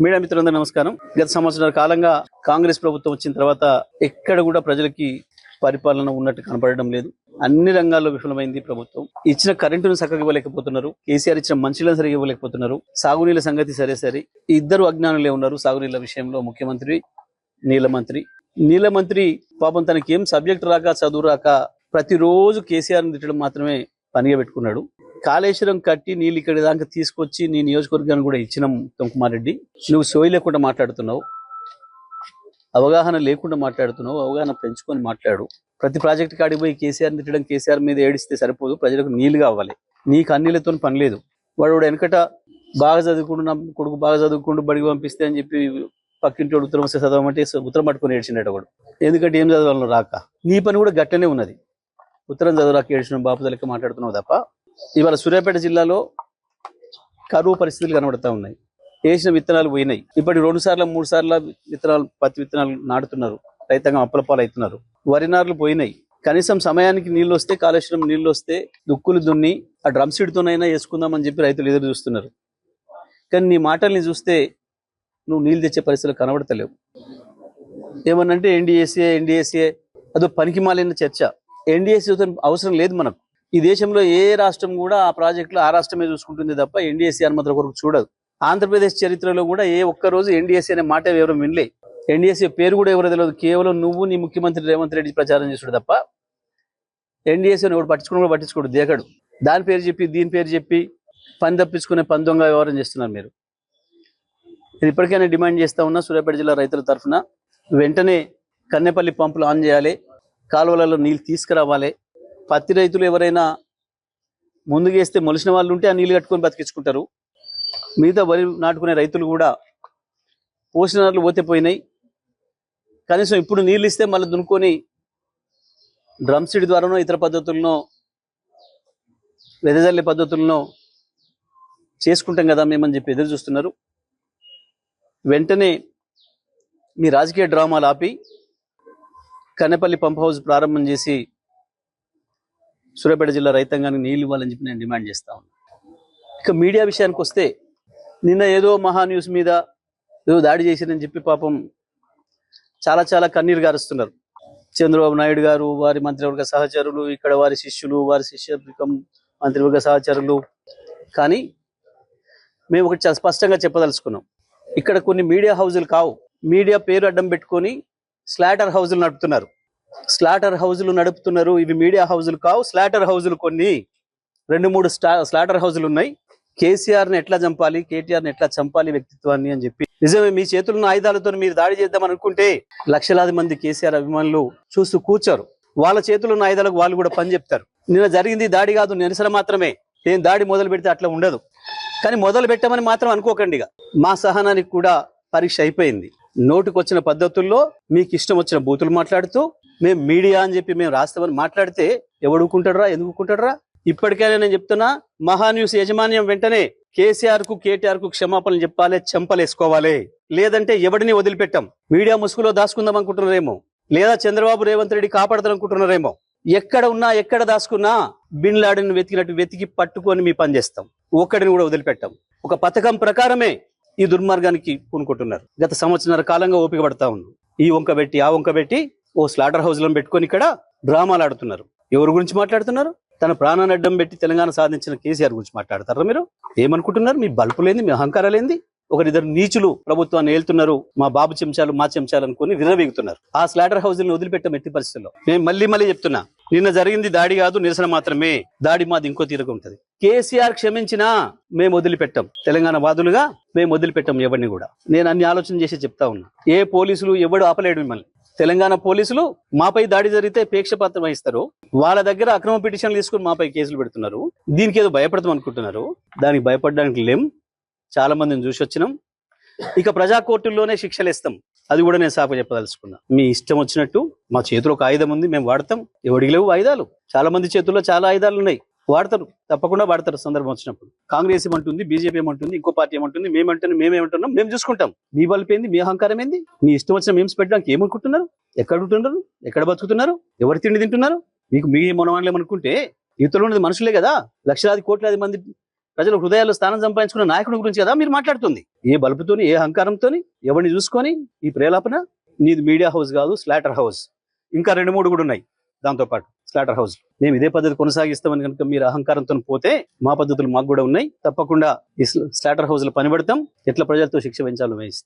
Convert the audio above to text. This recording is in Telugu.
మీడియా మిత్రులందరూ నమస్కారం. గత సంవత్సరాల కాలంగా కాంగ్రెస్ ప్రభుత్వం వచ్చిన తర్వాత ఎక్కడ కూడా ప్రజలకి పరిపాలన ఉన్నట్టు కనపడడం లేదు. అన్ని రంగాల్లో విఫలమైంది ప్రభుత్వం. ఇచ్చిన కరెంటును చక్కగా ఇవ్వలేకపోతున్నారు. కేసీఆర్ ఇచ్చిన మంచిలను సరిగా ఇవ్వలేకపోతున్నారు. సాగునీళ్ళ సంగతి సరే ఇద్దరు అజ్ఞానులే ఉన్నారు. సాగునీళ్ళ విషయంలో ముఖ్యమంత్రి, నీళ్ళ మంత్రి పాపం తనకి ఏం సబ్జెక్ట్ రాక చదువు రాక ప్రతిరోజు కేసీఆర్ని తిట్టడం మాత్రమే పనిగా పెట్టుకున్నాడు. కాళేశ్వరం కట్టి నీళ్ళు ఇక్కడి దాకా తీసుకొచ్చి నీ నియోజకవర్గాన్ని కూడా ఇచ్చినాం. ఉత్తమ్ కుమార్ రెడ్డి, నువ్వు సోయి లేకుండా మాట్లాడుతున్నావు, అవగాహన లేకుండా మాట్లాడుతున్నావు. అవగాహన పెంచుకొని మాట్లాడు. ప్రతి ప్రాజెక్ట్ కాడికి పోయి కేసీఆర్ని తిట్టడం, కేసీఆర్ మీద ఏడిస్తే సరిపోదు. ప్రజలకు నీళ్లు కావాలి. నీకు అన్నిలతో పని లేదు. వాడు వెనకట బాగా చదువుకుంటూ, కొడుకు బాగా చదువుకుంటూ బడికి పంపిస్తే అని చెప్పి పక్కింటి ఉత్తరం వస్తే చదవమంటే ఉత్తరం పట్టుకొని ఏడ్చిండట వాడు. ఎందుకంటే ఏం చదవాలను రాక. నీ పని కూడా గట్టనే ఉన్నది. ఉత్తరం చదువురాక ఏడ్చిన బాపుత లెక్క మాట్లాడుతున్నావు తప్ప. ఇవాళ సూర్యాపేట జిల్లాలో కరువు పరిస్థితులు కనబడతా ఉన్నాయి. వేసిన విత్తనాలు పోయినాయి. ఇప్పటి 2 సార్లు 3 సార్లు విత్తనాలు, పత్తి విత్తనాలు నాటుతున్నారు. రైతాంగం అప్పలపాలు అవుతున్నారు. వరి నార్లు పోయినాయి. కనీసం సమయానికి నీళ్లు వస్తే, కాళేశ్వరం నీళ్లు వస్తే దుక్కులు దున్ని ఆ డ్రమ్ సీడ్తోనైనా వేసుకుందామని చెప్పి రైతులు ఎదురు చూస్తున్నారు. కానీ నీ మాటల్ని చూస్తే నువ్వు నీళ్ళు తెచ్చే పరిస్థితులు కనబడతలేవు. ఏమన్నంటే ఎన్డీఏసీఏ అదో పనికి మాలిన చర్చ. ఎన్డీఏసీ అవసరం లేదు మనకు. ఈ దేశంలో ఏ రాష్ట్రం కూడా ఆ ప్రాజెక్టులో ఆ రాష్ట్రమే చూసుకుంటుంది తప్ప ఎన్డీఏసీ అనుమతుల కొరకు చూడదు. ఆంధ్రప్రదేశ్ చరిత్రలో కూడా ఏ ఒక్క రోజు ఎన్డీఏసీ అనే మాట ఎవరు వినలే. ఎన్డీఏసీ పేరు కూడా ఎవరో తెలియదు. కేవలం నువ్వు, నీ ముఖ్యమంత్రి రేవంత్ రెడ్డి ప్రచారం చేసాడు తప్ప ఎన్డీఏసీ ఎవడు పట్టించుకోడు దేకడు. దాని పేరు చెప్పి దీని పేరు చెప్పి పని తప్పించుకునే దొంగ వ్యవహారం చేస్తున్నారు మీరు. నేను ఇప్పటికైనా డిమాండ్ చేస్తా ఉన్నా, సూర్యాపేట జిల్లా రైతుల తరఫున వెంటనే కన్నెపల్లి పంపులు ఆన్ చేయాలి, కాలువలలో నీళ్ళు తీసుకురావాలి. పత్తి రైతులు ఎవరైనా ముందుకేస్తే మొలిసిన వాళ్ళు ఉంటే ఆ నీళ్ళు కట్టుకొని బతికించుకుంటారు. మిగతా వరి నాటుకునే రైతులు కూడా పోసిన నాట్లు పోతే పోయినాయి. కనీసం ఇప్పుడు నీళ్ళు ఇస్తే మళ్ళీ దున్నుకొని డ్రమ్ సీడ్ ద్వారానో ఇతర పద్ధతులను, వెదజల్లే పద్ధతులను చేసుకుంటాం కదా మేమని చెప్పి ఎదురు చూస్తున్నారు. వెంటనే మీ రాజకీయ డ్రామాలు ఆపి కన్నెపల్లి పంప్ హౌస్ ప్రారంభం చేసి సూర్యాపేట జిల్లా రైతాంగానికి నీళ్ళు ఇవ్వాలని చెప్పి నేను డిమాండ్ చేస్తా ఉన్నాను. ఇక మీడియా విషయానికి వస్తే, నిన్న ఏదో మహా న్యూస్ మీద ఏదో దాడి చేసిందని చెప్పి పాపం చాలా కన్నీరు గారుస్తున్నారు. చంద్రబాబు నాయుడు గారు, వారి మంత్రివర్గ సహచరులు, ఇక్కడ వారి శిష్యులు, వారి శిష్యవర్గం మంత్రివర్గ సహచరులు. కానీ మేము ఒకటి చాలా స్పష్టంగా చెప్పదలుచుకున్నాం. ఇక్కడ కొన్ని మీడియా హౌజులు కావు. మీడియా పేరు అడ్డం పెట్టుకొని స్లాటర్ హౌజులు నడుపుతున్నారు. ఇవి మీడియా హౌజులు కావు, స్లాటర్ హౌజులు. కొన్ని 2-3 స్లాటర్ హౌజులు ఉన్నాయి. కేసీఆర్ని ఎట్లా చంపాలి, కేటీఆర్ని ఎట్లా చంపాలి వ్యక్తిత్వాన్ని అని చెప్పి. నిజమే, మీ చేతుల్లో ఆయుధాలతో మీరు దాడి చేద్దామని అనుకుంటే లక్షలాది మంది కేసీఆర్ అభిమానులు చూస్తూ కూర్చోరు. వాళ్ళ చేతుల్లో ఉన్న ఆయుధాలకు వాళ్ళు కూడా పని చెప్తారు. నిన్న జరిగింది దాడి కాదు, నిరసన మాత్రమే. ఏం దాడి మొదలు పెడితే అట్లా ఉండదు. కానీ మొదలు పెట్టమని మాత్రం అనుకోకండి. మా సహనానికి కూడా పరీక్ష అయిపోయింది. నోటికొచ్చిన పద్ధతుల్లో మీకు ఇష్టం వచ్చిన బూతులు మాట్లాడుతూ మేము మీడియా అని చెప్పి మేము రాస్తామని మాట్లాడితే ఎవడుకుంటాడరా, ఎందుకుంటాడరా? ఇప్పటికైనా నేను చెప్తున్నా, మహాన్యూస్ యాజమాన్యం వెంటనే కేసీఆర్ కు, కేటీఆర్ కు క్షమాపణలు చెప్పాలి, చెంపలేసుకోవాలి. లేదంటే ఎవడిని వదిలిపెట్టాం. మీడియా ముసుగులో దాచుకుందాం అనుకుంటున్నారేమో, లేదా చంద్రబాబు రేవంత్ రెడ్డి కాపాడతారనుకుంటున్నారేమో. ఎక్కడ ఉన్నా, ఎక్కడ దాచుకున్నా బిన్ లాడెన్ వెతికినట్టు వెతికి పట్టుకొని మీ పని చేస్తాం. ఒక్కడిని కూడా వదిలిపెట్టాం. ఒక పథకం ప్రకారమే ఈ దుర్మార్గానికి పూనుకుంటున్నారు. గత సంవత్సరాల కాలంగా ఓపిక పడతా ఉన్నాం. ఈ వంక పెట్టి ఆ వంక పెట్టి ఓ స్లాటర్ హౌస్లను పెట్టుకొని ఇక్కడ డ్రామాలు ఆడుతున్నారు. ఎవరి గురించి మాట్లాడుతున్నారు? తన ప్రాణాన్ని అడ్డం పెట్టి తెలంగాణ సాధించిన కేసీఆర్ గురించి మాట్లాడతారా మీరు? ఏమనుకుంటున్నారు? మీ బల్పులేంది, మీ అహంకారాలేంది? ఒకరిద్దరు నీచులు ప్రభుత్వాన్ని ఏళ్తున్నారు, మా బాబు చెంచాలు, మా చెంచాలు అనుకుని విర్రవీగుతున్నారు. ఆ స్లాటర్ హౌస్లను వదిలిపెట్టాం ఎట్టి పరిస్థితుల్లో. నేను మళ్ళీ చెప్తున్నా, నిన్న జరిగింది దాడి కాదు, నిరసన మాత్రమే. దాడి మాది ఇంకో తీరుగా ఉంటది. కేసీఆర్ క్షమించినా మేము వదిలిపెట్టాం. తెలంగాణ వాదులుగా మేము వదిలిపెట్టాం ఎవరిని కూడా. నేను అన్ని ఆలోచన చేసి చెప్తా ఉన్నా. ఏ పోలీసులు ఎవడు ఆపలేడు మిమ్మల్ని. తెలంగాణ పోలీసులు మాపై దాడి జరిగితే పేక్షపాత్రం వహిస్తారు. వాళ్ళ దగ్గర అక్రమ పిటిషన్లు తీసుకుని మాపై కేసులు పెడుతున్నారు. దీనికి ఏదో భయపడతాం అనుకుంటున్నారు. దానికి భయపడడానికి లేం. చాలా మందిని చూసి వచ్చినాం. ఇక ప్రజా కోర్టుల్లోనే శిక్షలు ఇస్తాం. అది కూడా నేను సాకు చెప్పదలుచుకున్నా. మీ ఇష్టం వచ్చినట్టు, మా చేతిలో ఒక ఆయుధం ఉంది, మేము వాడతాం. ఎవడికి లేవు ఆయుధాలు. చాలా మంది చేతుల్లో చాలా ఆయుధాలు ఉన్నాయి, వాడతారు, తప్పకుండా వాడతారు సందర్భం వచ్చినప్పుడు. కాంగ్రెస్ ఏమంటుంది, బీజేపీ ఏమంటుంది, ఇంకో పార్టీ ఏమంటుంది, మేమేమంటున్నాం, మేము చూసుకుంటాం. మీ బలిపోయింది, మీ అహంకారం ఏంది? మీ ఇష్టం వచ్చిన మేమ్స్ పెట్టడానికి ఏమనుకుంటున్నారు? ఎక్కడ ఉంటున్నారు? ఎక్కడ బతుకుతున్నారు? ఎవరు తిండి తింటున్నారు? మీకు మీ మనవాళ్ళు ఏమనుకుంటే ఇతరులు ఉన్నది మనుషులే కదా. లక్షలాది కోట్లాది మంది ప్రజల హృదయాల్లో స్థానం సంపాదించుకున్న నాయకుడి గురించి కదా మీరు మాట్లాడుతుంది. ఏ బలుపుతోని, ఏ అహంకారంతోని, ఎవరిని చూసుకొని ఈ ప్రేలాపన? నీది మీడియా హౌస్ కాదు, స్లాటర్ హౌస్. ఇంకా 2-3 కూడా ఉన్నాయి దాంతో పాటు స్లాటర్ హౌస్. మేము ఇదే పద్ధతి కొనసాగిస్తామని కనుక మీరు అహంకారంతో పోతే మా పద్ధతులు మాకు కూడా ఉన్నాయి. తప్పకుండా ఈ స్లాటర్ హౌస్ లో పనిపడతాం. ఎట్లా ప్రజలతో శిక్ష పెంచాలో వేయిస్తాం.